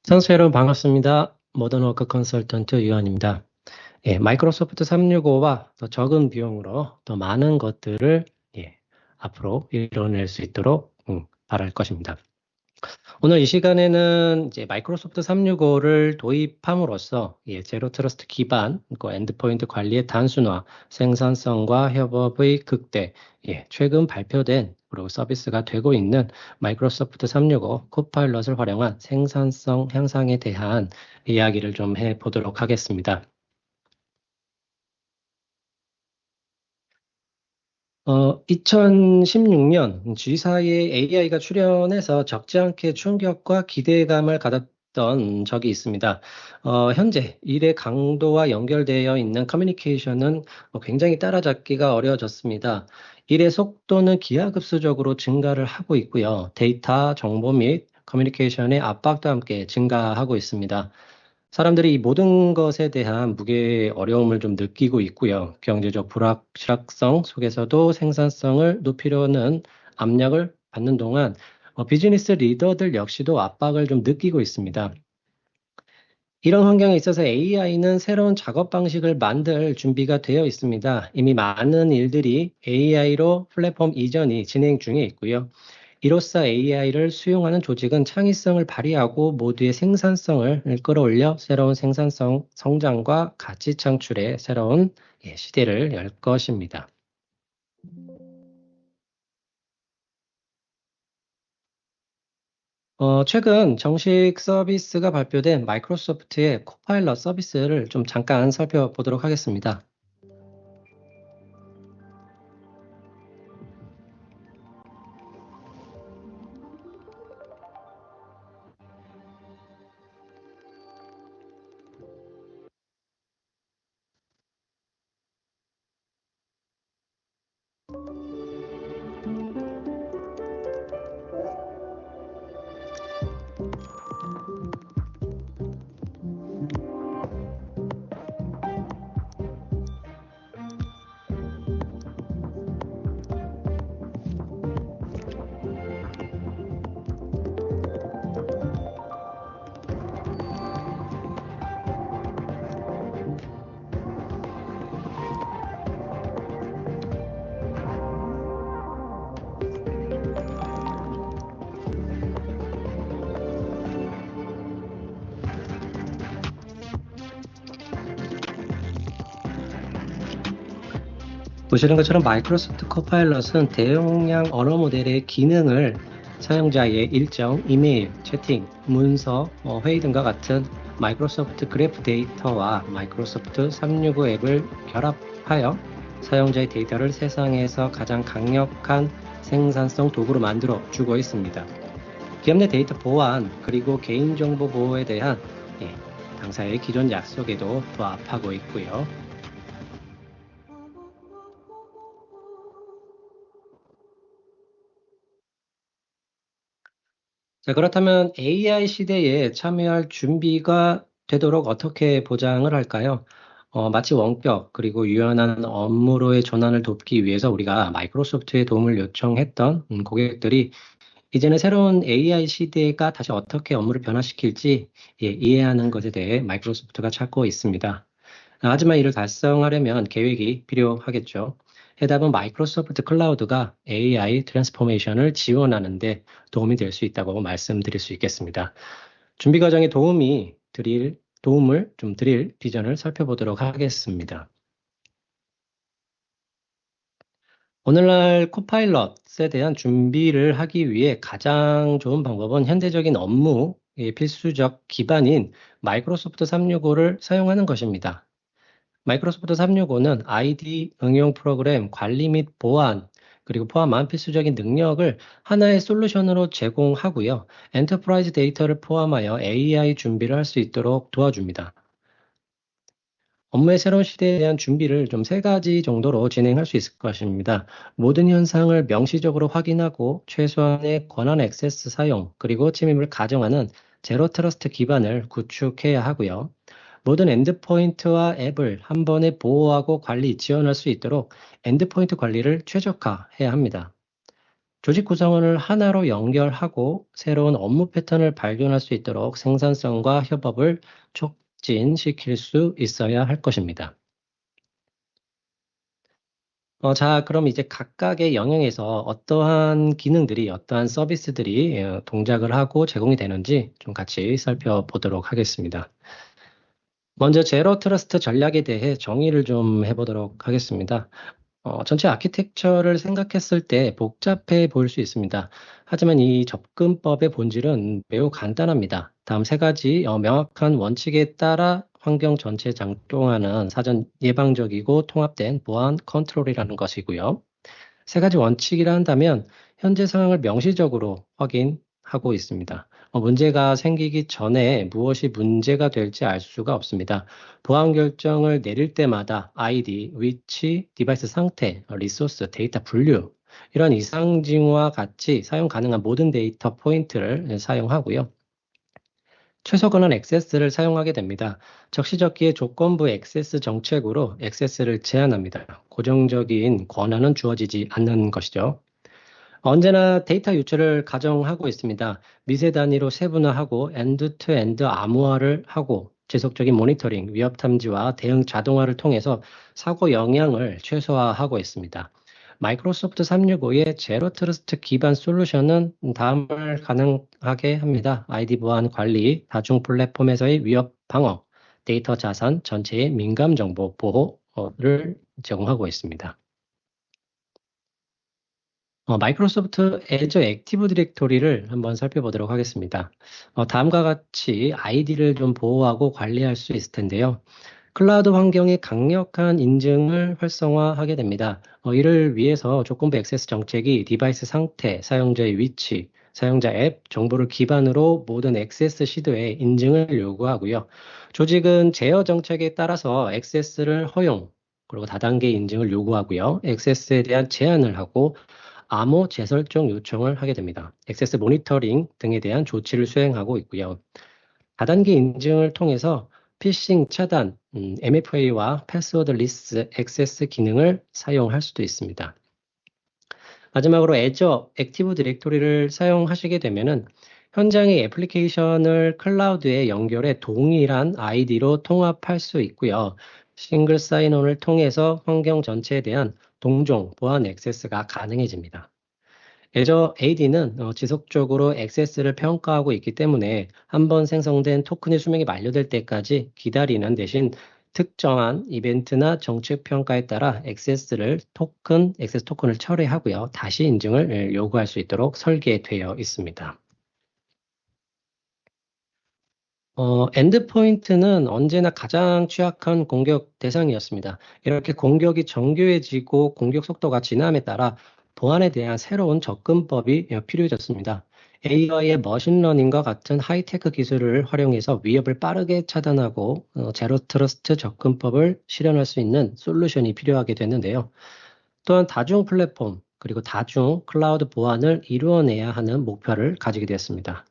선수 여러분 반갑습니다. 모던워크 컨설턴트 유한입니다. 마이크로소프트 365와 더 적은 비용으로 더 많은 것들을 앞으로 이뤄낼 수 있도록 바랄 것입니다. 오늘 이 시간에는 이제 마이크로소프트 365를 도입함으로써 제로 트러스트 기반 엔드포인트 관리의 단순화, 생산성과 협업의 극대, 최근 발표된 그리고 서비스가 되고 있는 마이크로소프트 365 코파일럿을 활용한 생산성 향상에 대한 이야기를 좀 해보도록 하겠습니다. 2016년 G사에 AI가 출현해서 적지 않게 충격과 기대감을 가졌던 적이 있습니다. 현재 일의 강도와 연결되어 있는 커뮤니케이션은 굉장히 따라잡기가 어려워졌습니다. 일의 속도는 기하급수적으로 증가를 하고 있고요. 데이터, 정보 및 커뮤니케이션의 압박도 함께 증가하고 있습니다. 사람들이 이 모든 것에 대한 무게의 어려움을 좀 느끼고 있고요. 경제적 불확실성 속에서도 생산성을 높이려는 압력을 받는 동안 비즈니스 리더들 역시도 압박을 좀 느끼고 있습니다. 이런 환경에 있어서 AI는 새로운 작업 방식을 만들 준비가 되어 있습니다. 이미 많은 일들이 AI로 플랫폼 이전이 진행 중에 있고요. 이로써 AI를 수용하는 조직은 창의성을 발휘하고 모두의 생산성을 끌어올려 새로운 생산성 성장과 가치 창출의 새로운 시대를 열 것입니다. 최근 정식 서비스가 발표된 마이크로소프트의 코파일럿 서비스를 좀 잠깐 살펴보도록 하겠습니다. 보시는 것처럼 마이크로소프트 코파일럿은 대용량 언어 모델의 기능을 사용자의 일정, 이메일, 채팅, 문서, 회의 등과 같은 마이크로소프트 그래프 데이터와 마이크로소프트 365 앱을 결합하여 사용자의 데이터를 세상에서 가장 강력한 생산성 도구로 만들어 주고 있습니다. 기업 내 데이터 보안 그리고 개인정보 보호에 대한 당사의 기존 약속에도 부합하고 있고요. 자, 그렇다면 AI 시대에 참여할 준비가 되도록 어떻게 보장을 할까요? 마치 원격 그리고 유연한 업무로의 전환을 돕기 위해서 우리가 마이크로소프트의 도움을 요청했던 고객들이 이제는 새로운 AI 시대가 다시 어떻게 업무를 변화시킬지 이해하는 것에 대해 마이크로소프트가 찾고 있습니다. 하지만 이를 달성하려면 계획이 필요하겠죠. 해답은 마이크로소프트 클라우드가 AI 트랜스포메이션을 지원하는데 도움이 될 수 있다고 말씀드릴 수 있겠습니다. 준비 과정에 도움을 좀 드릴 비전을 살펴보도록 하겠습니다. 오늘날 코파일럿에 대한 준비를 하기 위해 가장 좋은 방법은 현대적인 업무의 필수적 기반인 마이크로소프트 365를 사용하는 것입니다. 마이크로소프트 365는 ID 응용 프로그램 관리 및 보안, 그리고 포함한 필수적인 능력을 하나의 솔루션으로 제공하고요. 엔터프라이즈 데이터를 포함하여 AI 준비를 할 수 있도록 도와줍니다. 업무의 새로운 시대에 대한 준비를 좀 세 가지 정도로 진행할 수 있을 것입니다. 모든 현상을 명시적으로 확인하고 최소한의 권한 액세스 사용, 그리고 침입을 가정하는 제로 트러스트 기반을 구축해야 하고요. 모든 엔드포인트와 앱을 한 번에 보호하고 관리 지원할 수 있도록 엔드포인트 관리를 최적화해야 합니다. 조직 구성원을 하나로 연결하고 새로운 업무 패턴을 발견할 수 있도록 생산성과 협업을 촉진시킬 수 있어야 할 것입니다. 자, 그럼 이제 각각의 영역에서 어떠한 기능들이, 어떠한 서비스들이 동작을 하고 제공이 되는지 좀 같이 살펴보도록 하겠습니다. 먼저 제로 트러스트 전략에 대해 정의를 좀 해보도록 하겠습니다. 전체 아키텍처를 생각했을 때 복잡해 보일 수 있습니다. 하지만 이 접근법의 본질은 매우 간단합니다. 다음 세 가지 명확한 원칙에 따라 환경 전체에 작동하는 사전 예방적이고 통합된 보안 컨트롤이라는 것이고요. 세 가지 원칙이라 한다면 현재 상황을 명시적으로 확인하고 있습니다. 문제가 생기기 전에 무엇이 문제가 될지 알 수가 없습니다. 보안 결정을 내릴 때마다 아이디, 위치, 디바이스 상태, 리소스, 데이터 분류 이런 이상 징후와 같이 사용 가능한 모든 데이터 포인트를 사용하고요. 최소 권한 액세스를 사용하게 됩니다. 적시적기의 조건부 액세스 정책으로 액세스를 제한합니다. 고정적인 권한은 주어지지 않는 것이죠. 언제나 데이터 유출을 가정하고 있습니다. 미세 단위로 세분화하고 엔드-투-엔드 암호화를 하고 지속적인 모니터링, 위협 탐지와 대응 자동화를 통해서 사고 영향을 최소화하고 있습니다. 마이크로소프트 365의 제로 트러스트 기반 솔루션은 다음을 가능하게 합니다. 아이디 보안 관리, 다중 플랫폼에서의 위협 방어, 데이터 자산 전체의 민감 정보 보호를 제공하고 있습니다. 마이크로소프트 애저 액티브 디렉토리를 한번 살펴보도록 하겠습니다. 다음과 같이 아이디를 좀 보호하고 관리할 수 있을 텐데요. 클라우드 환경의 강력한 인증을 활성화하게 됩니다. 이를 위해서 조건부 액세스 정책이 디바이스 상태, 사용자의 위치, 사용자 앱 정보를 기반으로 모든 액세스 시도에 인증을 요구하고요. 조직은 제어 정책에 따라서 액세스를 허용, 그리고 다단계 인증을 요구하고요. 액세스에 대한 제한을 하고 암호 재설정 요청을 하게 됩니다. 액세스 모니터링 등에 대한 조치를 수행하고 있고요. 다단계 인증을 통해서 피싱 차단, MFA와 패스워드 리스 액세스 기능을 사용할 수도 있습니다. 마지막으로 애저 액티브 디렉토리를 사용하시게 되면은 현장의 애플리케이션을 클라우드에 연결해 동일한 아이디로 통합할 수 있고요. 싱글 사인온을 통해서 환경 전체에 대한 동종 보안 액세스가 가능해집니다. 애저 AD는 지속적으로 액세스를 평가하고 있기 때문에 한번 생성된 토큰의 수명이 만료될 때까지 기다리는 대신 특정한 이벤트나 정책 평가에 따라 액세스 토큰을 철회하고요. 다시 인증을 요구할 수 있도록 설계되어 있습니다. 엔드포인트는 언제나 가장 취약한 공격 대상이었습니다. 이렇게 공격이 정교해지고 공격 속도가 진함에 따라 보안에 대한 새로운 접근법이 필요해졌습니다. AI의 머신러닝과 같은 하이테크 기술을 활용해서 위협을 빠르게 차단하고 제로 트러스트 접근법을 실현할 수 있는 솔루션이 필요하게 됐는데요. 또한 다중 플랫폼 그리고 다중 클라우드 보안을 이루어내야 하는 목표를 가지게 되었습니다.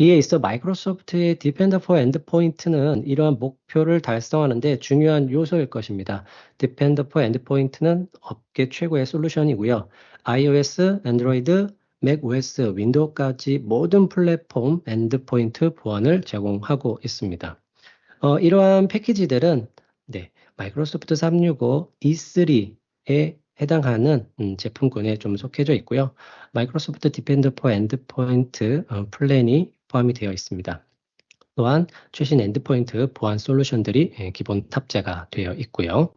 이에 있어 마이크로소프트의 디펜더 포 엔드포인트는 이러한 목표를 달성하는 데 중요한 요소일 것입니다. 디펜더 포 엔드포인트는 업계 최고의 솔루션이고요. iOS, 안드로이드, 맥OS, 윈도우까지 모든 플랫폼 엔드포인트 보안을 제공하고 있습니다. 이러한 패키지들은 마이크로소프트 365 E3에 해당하는 제품군에 좀 속해져 있고요. 마이크로소프트 디펜더 포 엔드포인트 플랜이 포함이 되어 있습니다. 또한 최신 엔드포인트 보안 솔루션들이 기본 탑재가 되어 있고요.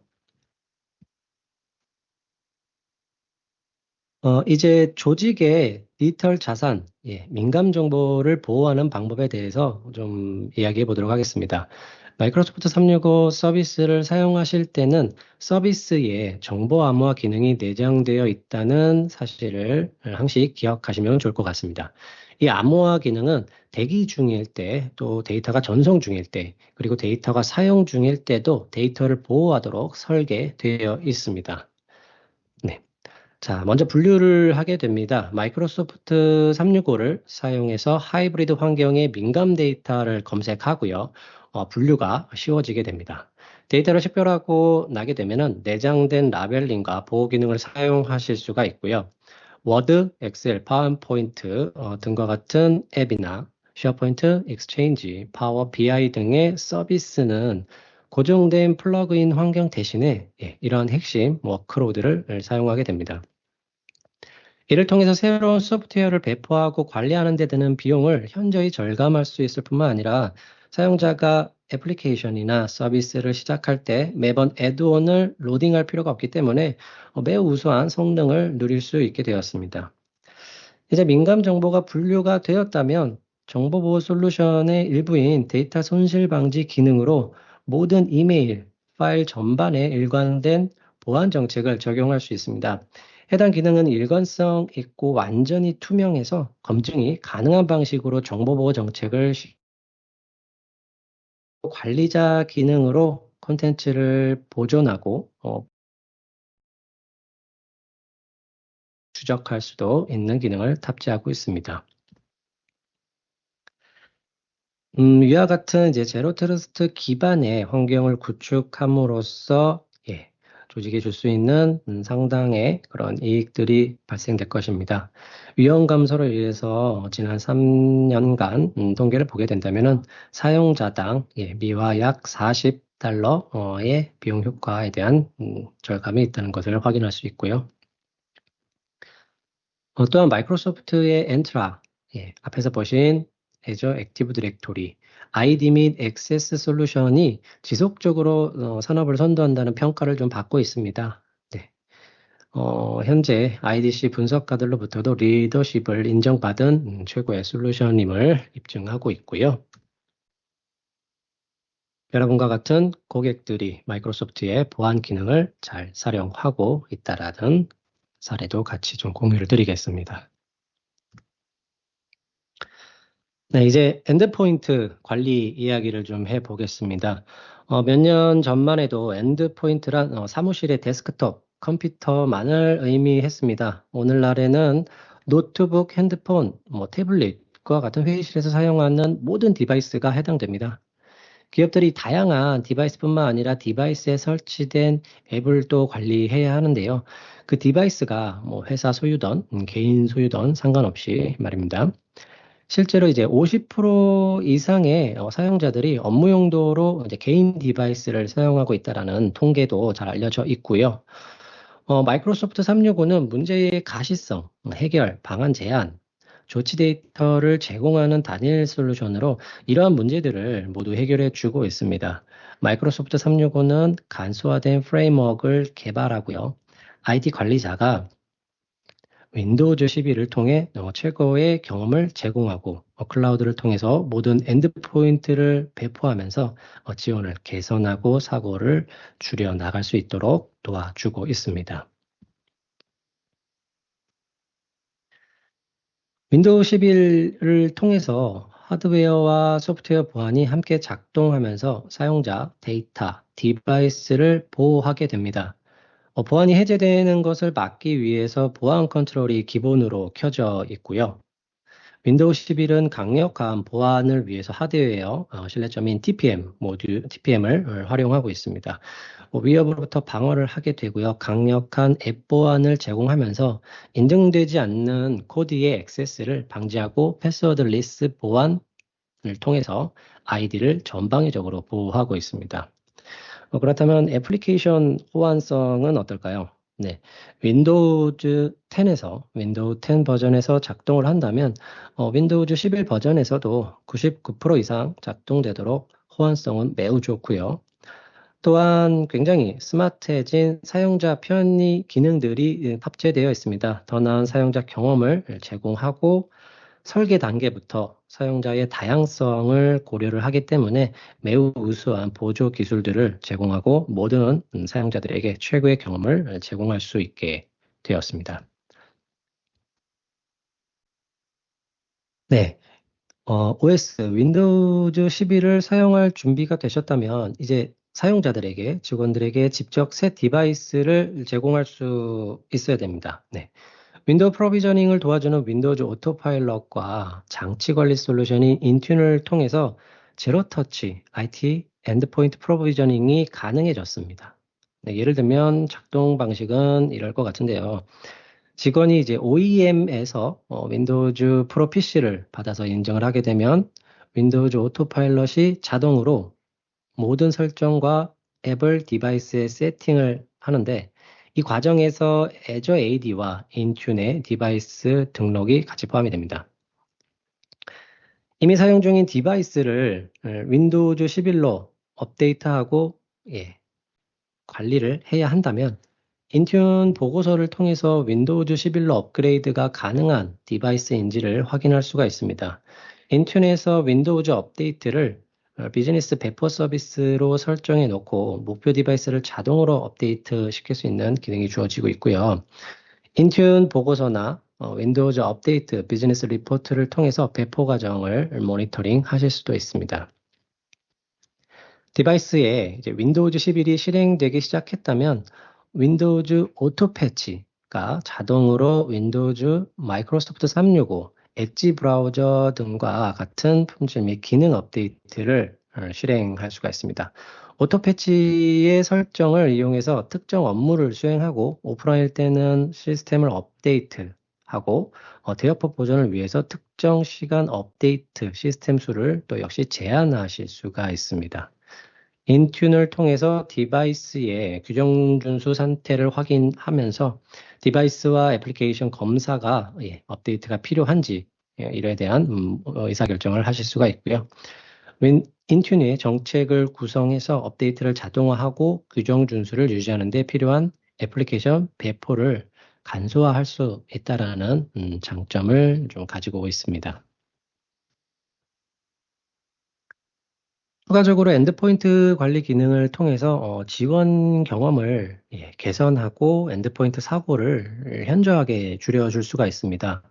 이제 조직의 디지털 자산, 민감 정보를 보호하는 방법에 대해서 좀 이야기해 보도록 하겠습니다. 마이크로소프트 365 서비스를 사용하실 때는 서비스에 정보 암호화 기능이 내장되어 있다는 사실을 항시 기억하시면 좋을 것 같습니다. 이 암호화 기능은 대기 중일 때, 또 데이터가 전송 중일 때, 그리고 데이터가 사용 중일 때도 데이터를 보호하도록 설계되어 있습니다. 네. 자, 먼저 분류를 하게 됩니다. 마이크로소프트 365를 사용해서 하이브리드 환경의 민감 데이터를 검색하고요. 분류가 쉬워지게 됩니다. 데이터를 식별하고 나게 되면은 내장된 라벨링과 보호 기능을 사용하실 수가 있고요. 워드, 엑셀, 파워포인트 등과 같은 앱이나 쉐어포인트, 익스체인지, 파워 BI 등의 서비스는 고정된 플러그인 환경 대신에 이러한 핵심 워크로드를 사용하게 됩니다. 이를 통해서 새로운 소프트웨어를 배포하고 관리하는 데 드는 비용을 현저히 절감할 수 있을 뿐만 아니라 사용자가 애플리케이션이나 서비스를 시작할 때 매번 애드온을 로딩할 필요가 없기 때문에 매우 우수한 성능을 누릴 수 있게 되었습니다. 이제 민감 정보가 분류가 되었다면 정보보호 솔루션의 일부인 데이터 손실 방지 기능으로 모든 이메일, 파일 전반에 일관된 보안 정책을 적용할 수 있습니다. 해당 기능은 일관성 있고 완전히 투명해서 검증이 가능한 방식으로 정보보호 정책을 관리자 기능으로 콘텐츠를 보존하고 추적할 수도 있는 기능을 탑재하고 있습니다. 위와 같은 이제 제로 트러스트 기반의 환경을 구축함으로써 조직에 줄 수 있는 상당의 그런 이익들이 발생될 것입니다. 위험 감소를 위해서 지난 3년간 통계를 보게 된다면은 사용자당 미화 약 $40의 비용 효과에 대한 절감이 있다는 것을 확인할 수 있고요. 또한 마이크로소프트의 엔트라, 앞에서 보신 Azure 액티브 디렉토리, ID 및 액세스 솔루션이 지속적으로 산업을 선도한다는 평가를 좀 받고 있습니다. 네. 현재 IDC 분석가들로부터도 리더십을 인정받은 최고의 솔루션임을 입증하고 있고요. 여러분과 같은 고객들이 마이크로소프트의 보안 기능을 잘 활용하고 있다라는 사례도 같이 좀 공유를 드리겠습니다. 네, 이제 엔드포인트 관리 이야기를 좀 해보겠습니다. 몇 년 전만 해도 엔드포인트란 사무실의 데스크톱, 컴퓨터만을 의미했습니다. 오늘날에는 노트북, 핸드폰, 태블릿과 같은 회의실에서 사용하는 모든 디바이스가 해당됩니다. 기업들이 다양한 디바이스뿐만 아니라 디바이스에 설치된 앱을 또 관리해야 하는데요. 그 디바이스가 회사 소유든 개인 소유든 상관없이 말입니다. 실제로 이제 50% 이상의 사용자들이 업무 용도로 이제 개인 디바이스를 사용하고 있다라는 통계도 잘 알려져 있고요. 마이크로소프트 365는 문제의 가시성, 해결, 방안 제안, 조치 데이터를 제공하는 단일 솔루션으로 이러한 문제들을 모두 해결해 주고 있습니다. 마이크로소프트 365는 간소화된 프레임워크를 개발하고요. IT 관리자가 윈도우즈 11을 통해 최고의 경험을 제공하고 클라우드를 통해서 모든 엔드포인트를 배포하면서 지원을 개선하고 사고를 줄여 나갈 수 있도록 도와주고 있습니다. 윈도우 11을 통해서 하드웨어와 소프트웨어 보안이 함께 작동하면서 사용자, 데이터, 디바이스를 보호하게 됩니다. 보안이 해제되는 것을 막기 위해서 보안 컨트롤이 기본으로 켜져 있고요. 윈도우 11은 강력한 보안을 위해서 하드웨어 신뢰점인 TPM을 활용하고 있습니다. 위협으로부터 방어를 하게 되고요. 강력한 앱 보안을 제공하면서 인증되지 않는 코드의 액세스를 방지하고 패스워드리스 보안을 통해서 아이디를 전방위적으로 보호하고 있습니다. 그렇다면 애플리케이션 호환성은 어떨까요? 네, 윈도우즈 10에서 윈도우 10 버전에서 작동을 한다면 윈도우즈 11 버전에서도 99% 이상 작동되도록 호환성은 매우 좋고요. 또한 굉장히 스마트해진 사용자 편의 기능들이 탑재되어 있습니다. 더 나은 사용자 경험을 제공하고 설계 단계부터 사용자의 다양성을 고려를 하기 때문에 매우 우수한 보조 기술들을 제공하고 모든 사용자들에게 최고의 경험을 제공할 수 있게 되었습니다. 네, OS 윈도우즈 11을 사용할 준비가 되셨다면 이제 사용자들에게, 직원들에게 직접 새 디바이스를 제공할 수 있어야 됩니다. 네. 윈도우 프로비저닝을 도와주는 윈도우즈 오토파일럿과 장치 관리 솔루션인 인튠을 통해서 제로 터치 IT 엔드포인트 프로비저닝이 가능해졌습니다. 네, 예를 들면 작동 방식은 이럴 것 같은데요. 직원이 이제 OEM에서 윈도우즈 프로 PC를 받아서 인증을 하게 되면 윈도우즈 오토파일럿이 자동으로 모든 설정과 앱을 디바이스에 세팅을 하는데 이 과정에서 Azure AD와 인튠의 디바이스 등록이 같이 포함이 됩니다. 이미 사용 중인 디바이스를 윈도우즈 11로 업데이트하고 관리를 해야 한다면 인튠 보고서를 통해서 윈도우즈 11로 업그레이드가 가능한 디바이스인지를 확인할 수가 있습니다. 인튠에서 윈도우즈 업데이트를 비즈니스 배포 서비스로 설정해 놓고 목표 디바이스를 자동으로 업데이트 시킬 수 있는 기능이 주어지고 있고요. 인튠 보고서나 윈도우즈 업데이트 비즈니스 리포트를 통해서 배포 과정을 모니터링 하실 수도 있습니다. 디바이스에 이제 윈도우즈 11이 실행되기 시작했다면 윈도우즈 오토 패치가 자동으로 윈도우즈 마이크로소프트 365, 엣지 브라우저 등과 같은 품질 및 기능 업데이트를 실행할 수가 있습니다. 오토 패치의 설정을 이용해서 특정 업무를 수행하고 오프라인일 때는 시스템을 업데이트하고 대여포 보존을 위해서 특정 시간 업데이트 시스템 수를 또 역시 제한하실 수가 있습니다. 인튠을 통해서 디바이스의 규정 준수 상태를 확인하면서 디바이스와 애플리케이션 검사가 업데이트가 필요한지 이에 대한 의사결정을 하실 수가 있고요. 인튠의 정책을 구성해서 업데이트를 자동화하고 규정 준수를 유지하는 데 필요한 애플리케이션 배포를 간소화할 수 있다라는 장점을 좀 가지고 있습니다. 추가적으로 엔드포인트 관리 기능을 통해서 지원 경험을 개선하고 엔드포인트 사고를 현저하게 줄여줄 수가 있습니다.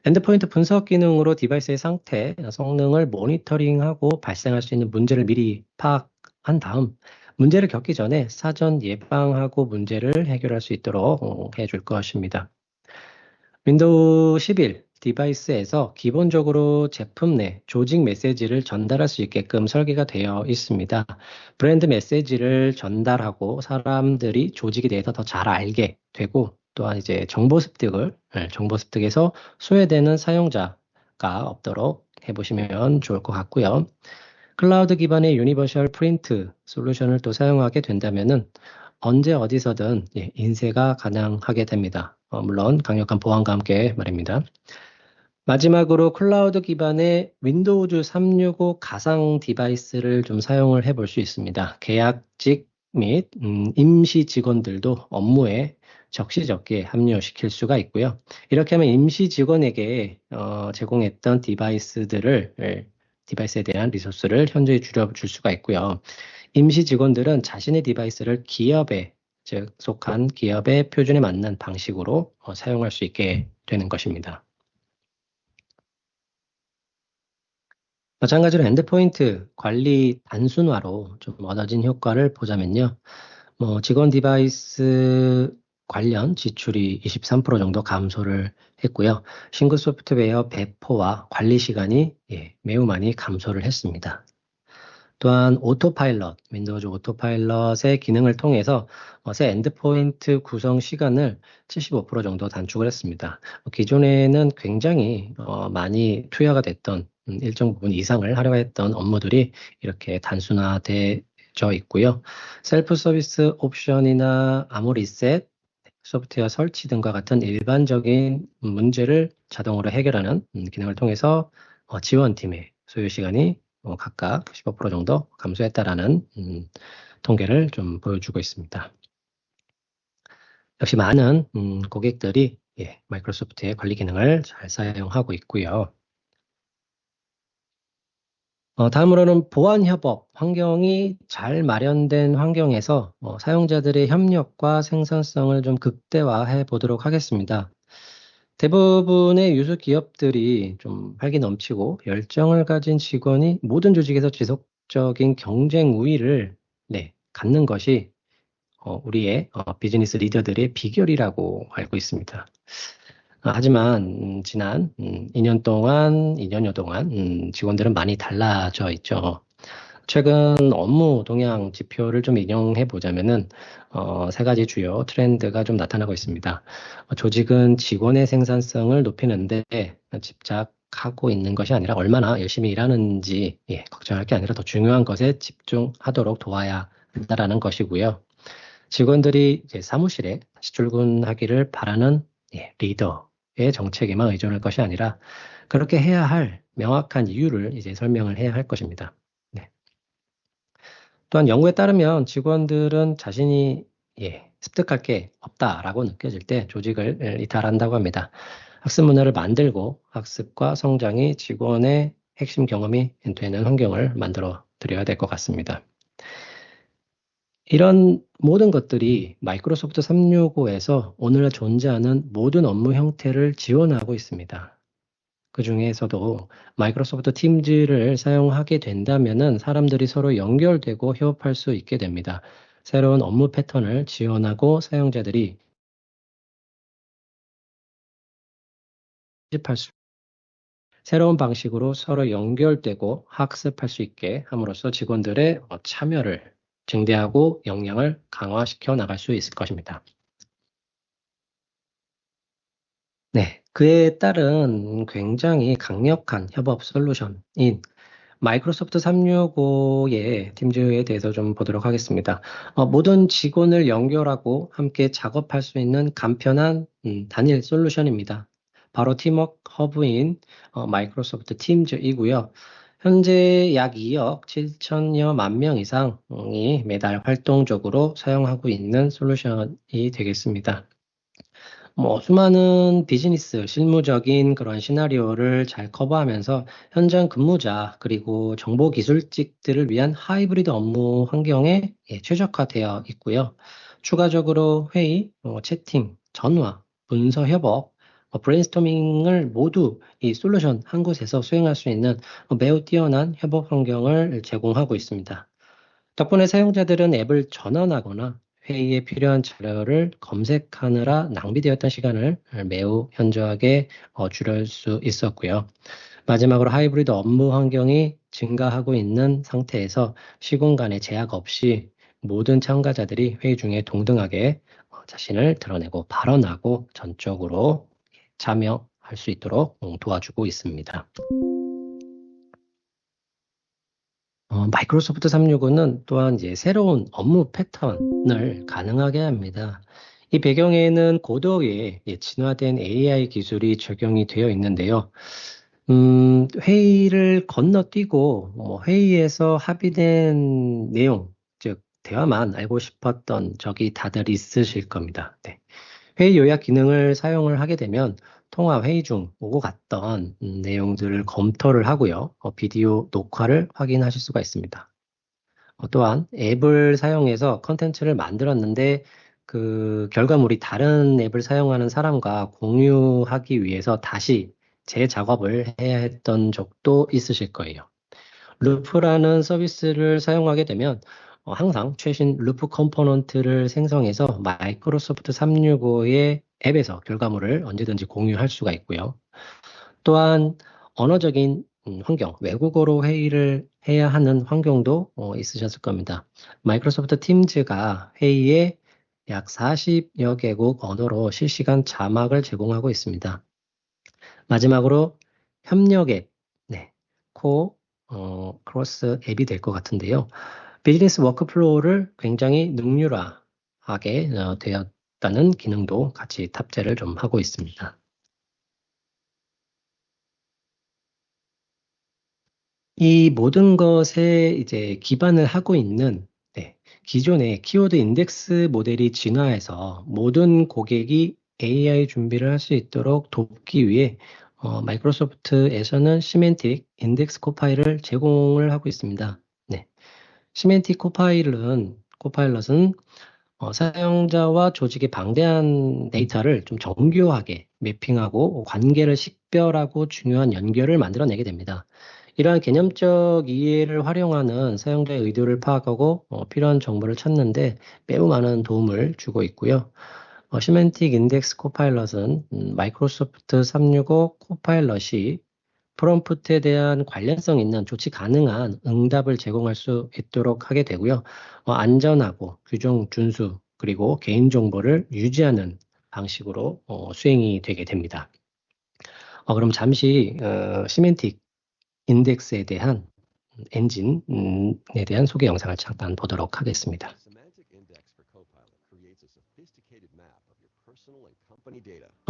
엔드포인트 분석 기능으로 디바이스의 상태, 성능을 모니터링하고 발생할 수 있는 문제를 미리 파악한 다음 문제를 겪기 전에 사전 예방하고 문제를 해결할 수 있도록 해줄 것입니다. 윈도우 11 디바이스에서 기본적으로 제품 내 조직 메시지를 전달할 수 있게끔 설계가 되어 있습니다. 브랜드 메시지를 전달하고 사람들이 조직에 대해서 더 잘 알게 되고 또한 이제 정보 습득에서 소외되는 사용자가 없도록 해보시면 좋을 것 같고요. 클라우드 기반의 유니버셜 프린트 솔루션을 또 사용하게 된다면은 언제 어디서든 인쇄가 가능하게 됩니다. 물론 강력한 보안과 함께 말입니다. 마지막으로 클라우드 기반의 윈도우즈 365 가상 디바이스를 좀 사용을 해볼 수 있습니다. 계약직 및 임시 직원들도 업무에 적시적기에 합류시킬 수가 있고요. 이렇게 하면 임시 직원에게 제공했던 디바이스에 대한 리소스를 현저히 줄여줄 수가 있고요. 임시 직원들은 자신의 디바이스를 기업에 즉 속한 기업의 표준에 맞는 방식으로 사용할 수 있게 되는 것입니다. 마찬가지로 엔드포인트 관리 단순화로 좀 얻어진 효과를 보자면요. 직원 디바이스 관련 지출이 23% 정도 감소를 했고요. 싱글 소프트웨어 배포와 관리 시간이 매우 많이 감소를 했습니다. 또한 오토파일럿, 윈도우즈 오토파일럿의 기능을 통해서 새 엔드포인트 구성 시간을 75% 정도 단축을 했습니다. 기존에는 굉장히 많이 투여가 됐던 일정 부분 이상을 하려고 했던 업무들이 이렇게 단순화되어 있고요. 셀프 서비스 옵션이나 암호 리셋, 소프트웨어 설치 등과 같은 일반적인 문제를 자동으로 해결하는 기능을 통해서 지원팀의 소요 시간이 각각 15% 정도 감소했다라는 통계를 좀 보여주고 있습니다. 역시 많은 고객들이 마이크로소프트의 관리 기능을 잘 사용하고 있고요. 다음으로는 보안 협업 환경이 잘 마련된 환경에서 사용자들의 협력과 생산성을 좀 극대화해 보도록 하겠습니다. 대부분의 유수 기업들이 좀 활기 넘치고 열정을 가진 직원이 모든 조직에서 지속적인 경쟁 우위를 갖는 것이 우리의 비즈니스 리더들의 비결이라고 알고 있습니다. 하지만 지난 2년여 동안 직원들은 많이 달라져 있죠. 최근 업무 동향 지표를 좀 인용해 보자면은, 세 가지 주요 트렌드가 좀 나타나고 있습니다. 조직은 직원의 생산성을 높이는데 집착하고 있는 것이 아니라 얼마나 열심히 일하는지, 걱정할 게 아니라 더 중요한 것에 집중하도록 도와야 한다라는 것이고요. 직원들이 이제 사무실에 다시 출근하기를 바라는, 리더의 정책에만 의존할 것이 아니라 그렇게 해야 할 명확한 이유를 이제 설명을 해야 할 것입니다. 네. 또한 연구에 따르면 직원들은 자신이 습득할 게 없다라고 느껴질 때 조직을 이탈한다고 합니다. 학습 문화를 만들고 학습과 성장이 직원의 핵심 경험이 되는 환경을 만들어 드려야 될 것 같습니다. 이런 모든 것들이 마이크로소프트 365에서 오늘 존재하는 모든 업무 형태를 지원하고 있습니다. 그 중에서도 마이크로소프트 팀즈를 사용하게 된다면은 사람들이 서로 연결되고 협업할 수 있게 됩니다. 새로운 업무 패턴을 지원하고 사용자들이 수집할 수, 새로운 방식으로 서로 연결되고 학습할 수 있게 함으로써 직원들의 참여를 증대하고 역량을 강화시켜 나갈 수 있을 것입니다. 네, 그에 따른 굉장히 강력한 협업 솔루션인 마이크로소프트 365의 팀즈에 대해서 좀 보도록 하겠습니다. 모든 직원을 연결하고 함께 작업할 수 있는 간편한 단일 솔루션입니다. 바로 팀워크 허브인 마이크로소프트 팀즈이고요. 현재 약 2억 7천여 만 명 이상이 매달 활동적으로 사용하고 있는 솔루션이 되겠습니다. 수많은 비즈니스, 실무적인 그런 시나리오를 잘 커버하면서 현장 근무자, 그리고 정보 기술직들을 위한 하이브리드 업무 환경에 최적화되어 있고요. 추가적으로 회의, 채팅, 전화, 문서 협업, 브레인스토밍을 모두 이 솔루션 한 곳에서 수행할 수 있는 매우 뛰어난 협업 환경을 제공하고 있습니다. 덕분에 사용자들은 앱을 전환하거나 회의에 필요한 자료를 검색하느라 낭비되었던 시간을 매우 현저하게 줄일 수 있었고요. 마지막으로 하이브리드 업무 환경이 증가하고 있는 상태에서 시공간의 제약 없이 모든 참가자들이 회의 중에 동등하게 자신을 드러내고 발언하고 전적으로 참여할 수 있도록 도와주고 있습니다. 마이크로소프트 365는 또한 이제 새로운 업무 패턴을 가능하게 합니다. 이 배경에는 고도의 진화된 AI 기술이 적용이 되어 있는데요. 회의를 건너뛰고 회의에서 합의된 내용, 즉 대화만 알고 싶었던 적이 다들 있으실 겁니다. 네. 회의 요약 기능을 사용을 하게 되면 통화 회의 중 오고 갔던 내용들을 검토를 하고요. 비디오 녹화를 확인하실 수가 있습니다. 또한 앱을 사용해서 컨텐츠를 만들었는데 그 결과물이 다른 앱을 사용하는 사람과 공유하기 위해서 다시 재작업을 해야 했던 적도 있으실 거예요. 루프라는 서비스를 사용하게 되면 항상 최신 루프 컴포넌트를 생성해서 마이크로소프트 365의 앱에서 결과물을 언제든지 공유할 수가 있고요. 또한 언어적인 환경, 외국어로 회의를 해야 하는 환경도 있으셨을 겁니다. 마이크로소프트 팀즈가 회의에 약 40여 개국 언어로 실시간 자막을 제공하고 있습니다. 마지막으로 협력 앱, 네, 크로스 앱이 될 것 같은데요. 비즈니스 워크플로우를 굉장히 능률화하게 되었다는 기능도 같이 탑재를 좀 하고 있습니다. 이 모든 것에 이제 기반을 하고 있는 기존의 키워드 인덱스 모델이 진화해서 모든 고객이 AI 준비를 할 수 있도록 돕기 위해 마이크로소프트에서는 시멘틱 인덱스 코파일을 제공을 하고 있습니다. 네. 시멘틱 코파일럿은 사용자와 조직의 방대한 데이터를 좀 정교하게 매핑하고 관계를 식별하고 중요한 연결을 만들어내게 됩니다. 이러한 개념적 이해를 활용하는 사용자의 의도를 파악하고 필요한 정보를 찾는데 매우 많은 도움을 주고 있고요. 시멘틱 인덱스 코파일럿은 마이크로소프트 365 코파일럿이 프롬프트에 대한 관련성 있는 조치 가능한 응답을 제공할 수 있도록 하게 되고요. 안전하고 규정 준수 그리고 개인정보를 유지하는 방식으로 수행이 되게 됩니다. 그럼 잠시 시멘틱 인덱스에 대한 엔진에 대한 소개 영상을 잠깐 보도록 하겠습니다.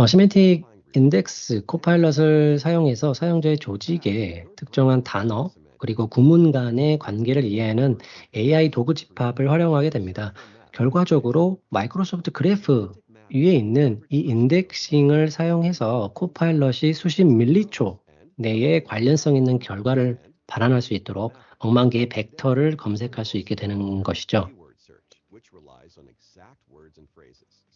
시멘틱 인덱스 코파일럿을 사용해서 사용자의 조직의 특정한 단어 그리고 구문 간의 관계를 이해하는 AI 도구 집합을 활용하게 됩니다. 결과적으로 마이크로소프트 그래프 위에 있는 이 인덱싱을 사용해서 코파일럿이 수십 밀리초 내에 관련성 있는 결과를 발환할 수 있도록 억만 개의 벡터를 검색할 수 있게 되는 것이죠.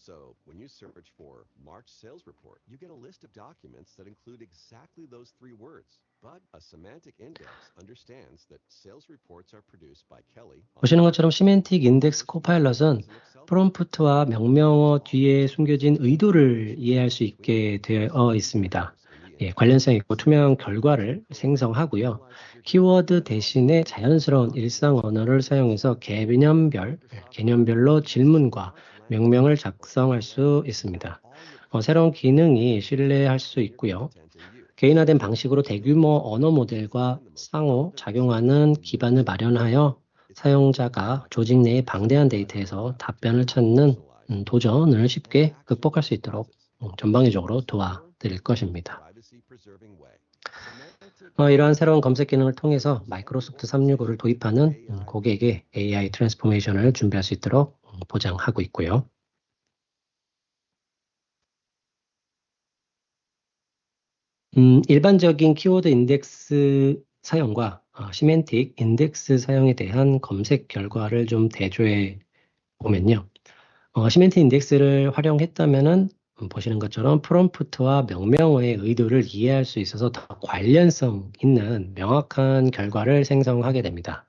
So when you search for March sales report, you get a list of documents that include exactly those three words. But a semantic index understands that sales reports are produced by Kelly. 보시는 것처럼 시멘틱 인덱스 코파일럿은 프롬프트와 명명어 뒤에 숨겨진 의도를 이해할 수 있게 되어 있습니다. 관련성 있고 투명한 결과를 생성하고요. 키워드 대신에 자연스러운 일상 언어를 사용해서 개념별로 질문과 명명을 작성할 수 있습니다. 새로운 기능이 신뢰할 수 있고요. 개인화된 방식으로 대규모 언어 모델과 상호 작용하는 기반을 마련하여 사용자가 조직 내의 방대한 데이터에서 답변을 찾는 도전을 쉽게 극복할 수 있도록 전방위적으로 도와드릴 것입니다. 이러한 새로운 검색 기능을 통해서 마이크로소프트 365를 도입하는 고객에게 AI 트랜스포메이션을 준비할 수 있도록 보장하고 있고요. 일반적인 키워드 인덱스 사용과 시멘틱 인덱스 사용에 대한 검색 결과를 좀 대조해 보면요. 시멘틱 인덱스를 활용했다면은 보시는 것처럼 프롬프트와 명명어의 의도를 이해할 수 있어서 더 관련성 있는 명확한 결과를 생성하게 됩니다.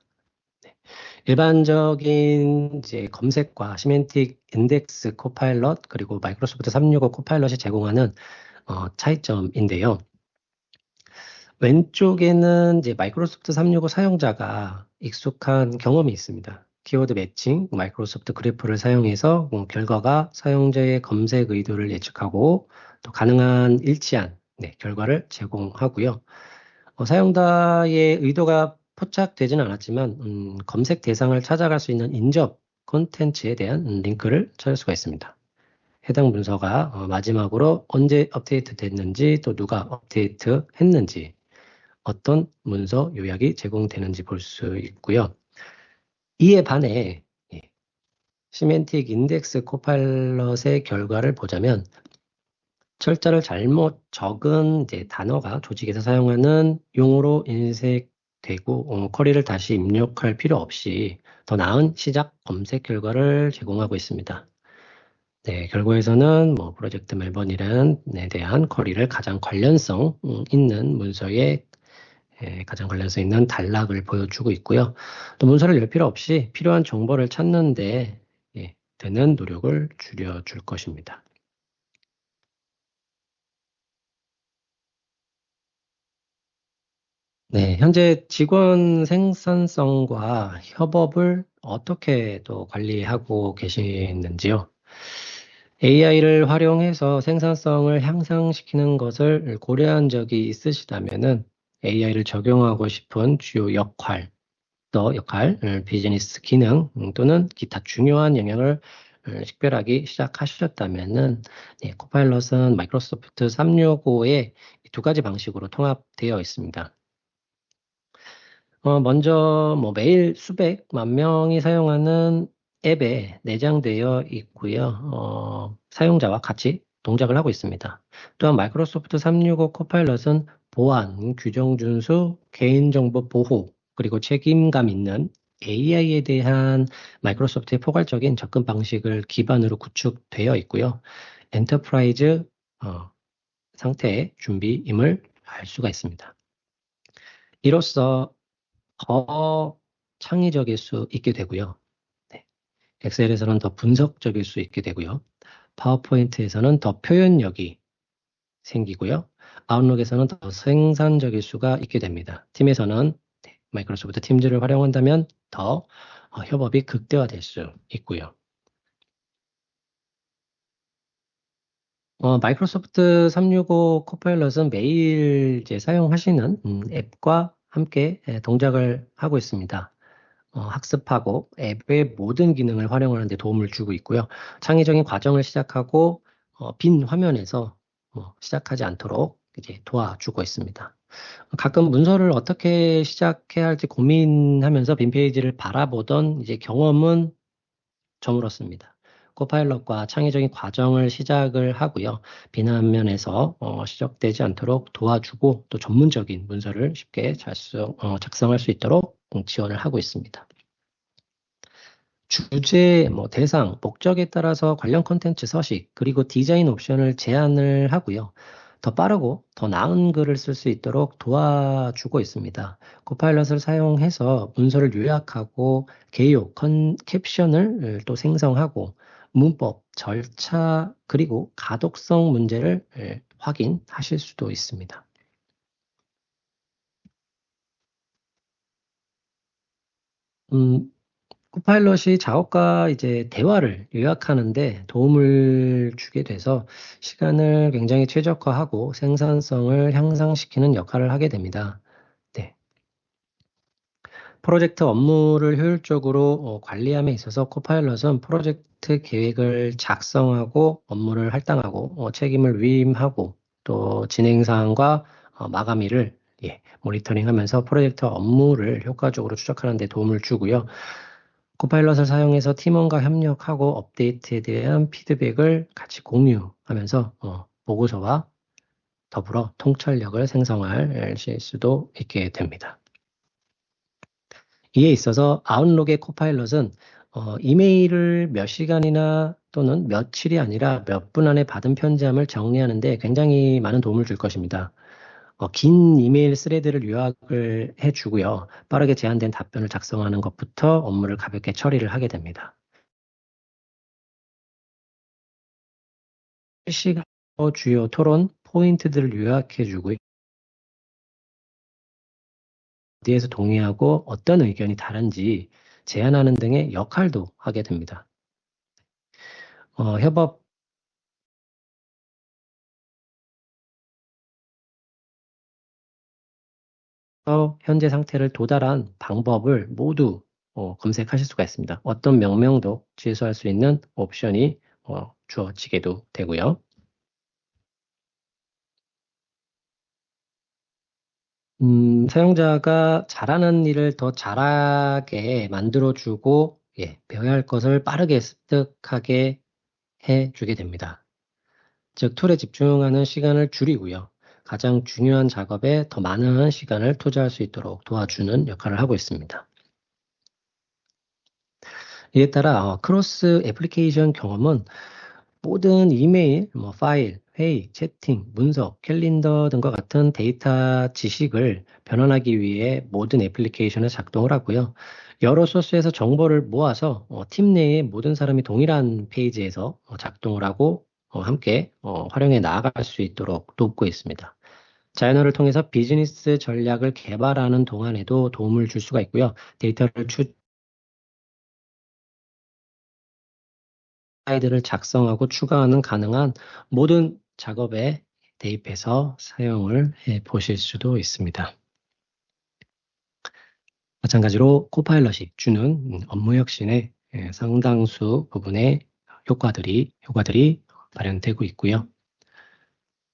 일반적인 이제 검색과 시멘틱 인덱스 코파일럿 그리고 마이크로소프트 365 코파일럿이 제공하는 차이점인데요. 왼쪽에는 이제 마이크로소프트 365 사용자가 익숙한 경험이 있습니다. 키워드 매칭, 마이크로소프트 그래프를 사용해서 결과가 사용자의 검색 의도를 예측하고 또 가능한 일치한 결과를 제공하고요. 사용자의 의도가 포착되지는 않았지만 검색 대상을 찾아갈 수 있는 인접 콘텐츠에 대한 링크를 찾을 수가 있습니다. 해당 문서가 마지막으로 언제 업데이트 됐는지 또 누가 업데이트 했는지 어떤 문서 요약이 제공되는지 볼 수 있고요. 이에 반해 시멘틱 인덱스 코파일럿의 결과를 보자면 철자를 잘못 적은 단어가 조직에서 사용하는 용어로 인식되고 쿼리를 다시 입력할 필요 없이 더 나은 시작 검색 결과를 제공하고 있습니다. 결과에서는 프로젝트 멜번이란에 대한 쿼리를 가장 관련성 있는 문서에 가장 관련성 있는 단락을 보여주고 있고요. 또 문서를 열 필요 없이 필요한 정보를 찾는 데 되는 노력을 줄여줄 것입니다. 현재 직원 생산성과 협업을 어떻게 또 관리하고 계시는지요? AI를 활용해서 생산성을 향상시키는 것을 고려한 적이 있으시다면은 AI를 적용하고 싶은 주요 역할, 비즈니스 기능 또는 기타 중요한 영역을 식별하기 시작하셨다면은 코파일럿은 마이크로소프트 365의 두 가지 방식으로 통합되어 있습니다. 먼저 매일 수백만 명이 사용하는 앱에 내장되어 있고요. 사용자와 같이 동작을 하고 있습니다. 또한 마이크로소프트 365 코파일럿은 보안, 규정 준수, 개인정보 보호, 그리고 책임감 있는 AI에 대한 마이크로소프트의 포괄적인 접근 방식을 기반으로 구축되어 있고요. 엔터프라이즈 상태의 준비임을 알 수가 있습니다. 이로써 더 창의적일 수 있게 되고요. 엑셀에서는 더 분석적일 수 있게 되고요. 파워포인트에서는 더 표현력이 생기고요. 아웃룩에서는 더 생산적일 수가 있게 됩니다. 팀에서는 마이크로소프트 팀즈를 활용한다면 더 협업이 극대화될 수 있고요. 마이크로소프트 365 코파일럿은 매일 이제 사용하시는 앱과 함께 동작을 하고 있습니다. 학습하고 앱의 모든 기능을 활용하는 데 도움을 주고 있고요. 창의적인 과정을 시작하고 빈 화면에서 시작하지 않도록 이제 도와주고 있습니다. 가끔 문서를 어떻게 시작해야 할지 고민하면서 빈 페이지를 바라보던 이제 경험은 저물었습니다. 코파일럿과 창의적인 과정을 시작을 하고요. 빈 화면에서 시작되지 않도록 도와주고 또 전문적인 문서를 쉽게 작성할 수 있도록 지원을 하고 있습니다. 주제, 대상, 목적에 따라서 관련 콘텐츠 서식, 그리고 디자인 옵션을 제한을 하고요. 더 빠르고 더 나은 글을 쓸 수 있도록 도와주고 있습니다. 코파일럿을 사용해서 문서를 요약하고 개요, 캡션을 또 생성하고 문법, 절차, 그리고 가독성 문제를 확인하실 수도 있습니다. 음, 코파일럿이 작업과 이제 대화를 요약하는데 도움을 주게 돼서 시간을 굉장히 최적화하고 생산성을 향상시키는 역할을 하게 됩니다. 네. 프로젝트 업무를 효율적으로 관리함에 있어서 코파일럿은 프로젝트 계획을 작성하고 업무를 할당하고 책임을 위임하고 또 진행 사항과 마감일을 모니터링하면서 프로젝트 업무를 효과적으로 추적하는 데 도움을 주고요. 코파일럿을 사용해서 팀원과 협력하고 업데이트에 대한 피드백을 같이 공유하면서 보고서와 더불어 통찰력을 생성할 수도 있게 됩니다. 이에 있어서 아웃룩의 코파일럿은 이메일을 몇 시간이나 또는 며칠이 아니라 몇 분 안에 받은 편지함을 정리하는 데 굉장히 많은 도움을 줄 것입니다. 긴 이메일 스레드를 요약을 해주고요. 빠르게 제한된 답변을 작성하는 것부터 업무를 가볍게 처리를 하게 됩니다. 실시간 주요 토론 포인트들을 요약해주고 어디에서 동의하고 어떤 의견이 다른지 제안하는 등의 역할도 하게 됩니다. 협업 현재 상태를 도달한 방법을 모두 검색하실 수가 있습니다. 어떤 명령도 취소할 수 있는 옵션이 주어지게도 되고요. 사용자가 잘하는 일을 더 잘하게 만들어주고, 배워야 할 것을 빠르게 습득하게 해주게 됩니다. 즉, 툴에 집중하는 시간을 줄이고요. 가장 중요한 작업에 더 많은 시간을 투자할 수 있도록 도와주는 역할을 하고 있습니다. 이에 따라 크로스 애플리케이션 경험은 모든 이메일, 파일, 회의, 채팅, 문서, 캘린더 등과 같은 데이터 지식을 변환하기 위해 모든 애플리케이션을 작동을 하고요. 여러 소스에서 정보를 모아서 팀 내의 모든 사람이 동일한 페이지에서 작동을 하고 함께 활용해 나아갈 수 있도록 돕고 있습니다. 자연어를 통해서 비즈니스 전략을 개발하는 동안에도 도움을 줄 수가 있고요. 데이터를 슬라이드를 작성하고 추가하는 가능한 모든 작업에 대입해서 사용을 해 보실 수도 있습니다. 마찬가지로 코파일럿이 주는 업무 혁신의 상당수 부분의 효과들이 발현되고 있고요.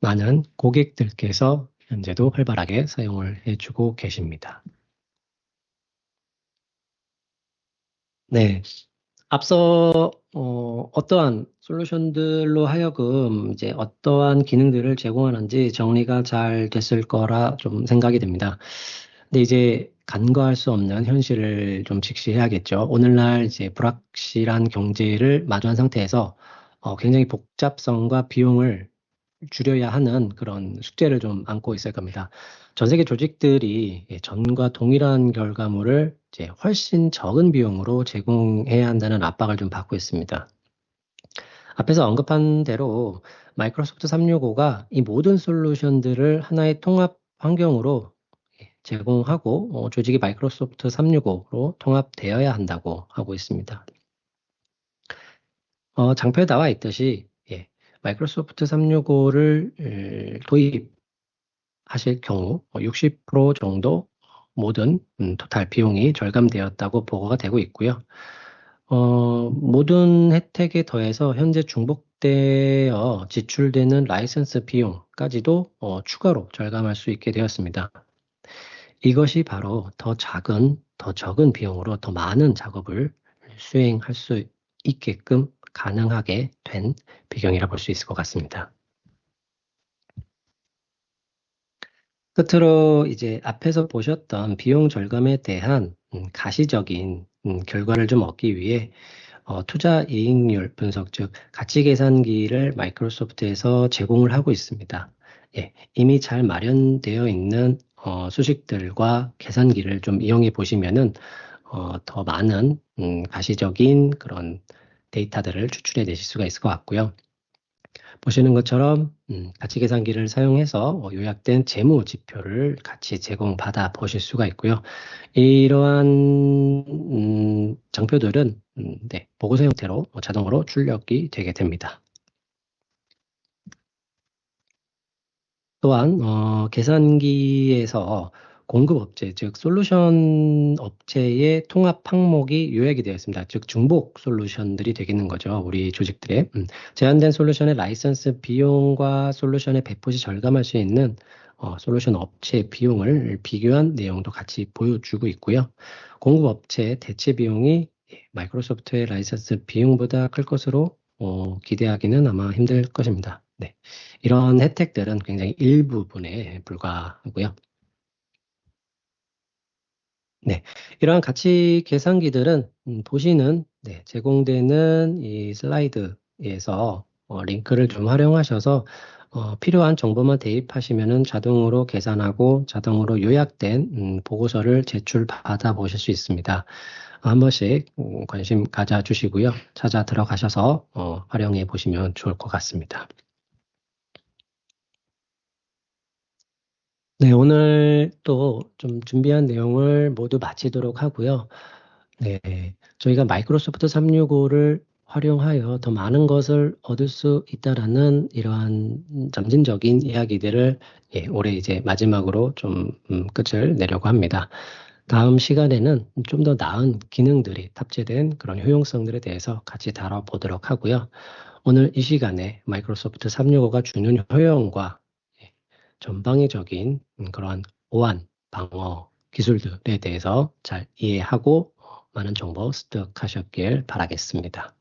많은 고객들께서 현재도 활발하게 사용을 해주고 계십니다. 네. 앞서 어떠한 솔루션들로 하여금 이제 어떠한 기능들을 제공하는지 정리가 잘 됐을 거라 좀 생각이 됩니다. 근데 이제 간과할 수 없는 현실을 좀 직시해야겠죠. 오늘날 이제 불확실한 경제를 마주한 상태에서 굉장히 복잡성과 비용을 줄여야 하는 그런 숙제를 좀 안고 있을 겁니다. 전 세계 조직들이 전과 동일한 결과물을 이제 훨씬 적은 비용으로 제공해야 한다는 압박을 좀 받고 있습니다. 앞에서 언급한 대로 마이크로소프트 365가 이 모든 솔루션들을 하나의 통합 환경으로 제공하고 조직이 마이크로소프트 365로 통합되어야 한다고 하고 있습니다. 장표에 나와 있듯이 마이크로소프트 365를 도입하실 경우 60% 정도 모든 토탈 비용이 절감되었다고 보고가 되고 있고요. 모든 혜택에 더해서 현재 중복되어 지출되는 라이선스 비용까지도 추가로 절감할 수 있게 되었습니다. 이것이 바로 더 적은 비용으로 더 많은 작업을 수행할 수 있게끔 가능하게 된 배경이라 볼 수 있을 것 같습니다. 끝으로 이제 앞에서 보셨던 비용 절감에 대한 가시적인 결과를 좀 얻기 위해 투자 이익률 분석, 즉 가치 계산기를 마이크로소프트에서 제공을 하고 있습니다. 이미 잘 마련되어 있는 수식들과 계산기를 좀 이용해 보시면은 더 많은 가시적인 그런 데이터들을 추출해 내실 수가 있을 것 같고요. 보시는 것처럼 가치 계산기를 사용해서 요약된 재무 지표를 같이 제공받아 보실 수가 있고요. 이러한 장표들은 보고서 형태로 자동으로 출력이 되게 됩니다. 또한 계산기에서 공급 업체, 즉 솔루션 업체의 통합 항목이 요약이 되어 있습니다. 즉 중복 솔루션들이 되겠는 거죠. 우리 조직들의 제한된 솔루션의 라이선스 비용과 솔루션의 100% 절감할 수 있는 솔루션 업체 비용을 비교한 내용도 같이 보여주고 있고요. 공급 업체의 대체 비용이 마이크로소프트의 라이선스 비용보다 클 것으로 기대하기는 아마 힘들 것입니다. 네. 이런 혜택들은 굉장히 일부분에 불과하고요. 네. 이러한 가치 계산기들은 보시는 제공되는 이 슬라이드에서 링크를 좀 활용하셔서 필요한 정보만 대입하시면은 자동으로 계산하고 자동으로 요약된 보고서를 제출받아 보실 수 있습니다. 한 번씩 관심 가져주시고요. 찾아 들어가셔서 활용해 보시면 좋을 것 같습니다. 네, 오늘 또 좀 준비한 내용을 모두 마치도록 하고요. 네, 저희가 마이크로소프트 365를 활용하여 더 많은 것을 얻을 수 있다라는 이러한 점진적인 이야기들을 올해 이제 마지막으로 좀 끝을 내려고 합니다. 다음 시간에는 좀 더 나은 기능들이 탑재된 그런 효용성들에 대해서 같이 다뤄보도록 하고요. 오늘 이 시간에 마이크로소프트 365가 주는 효용과 전방위적인 그러한 보안, 방어 기술들에 대해서 잘 이해하고 많은 정보 습득하셨길 바라겠습니다.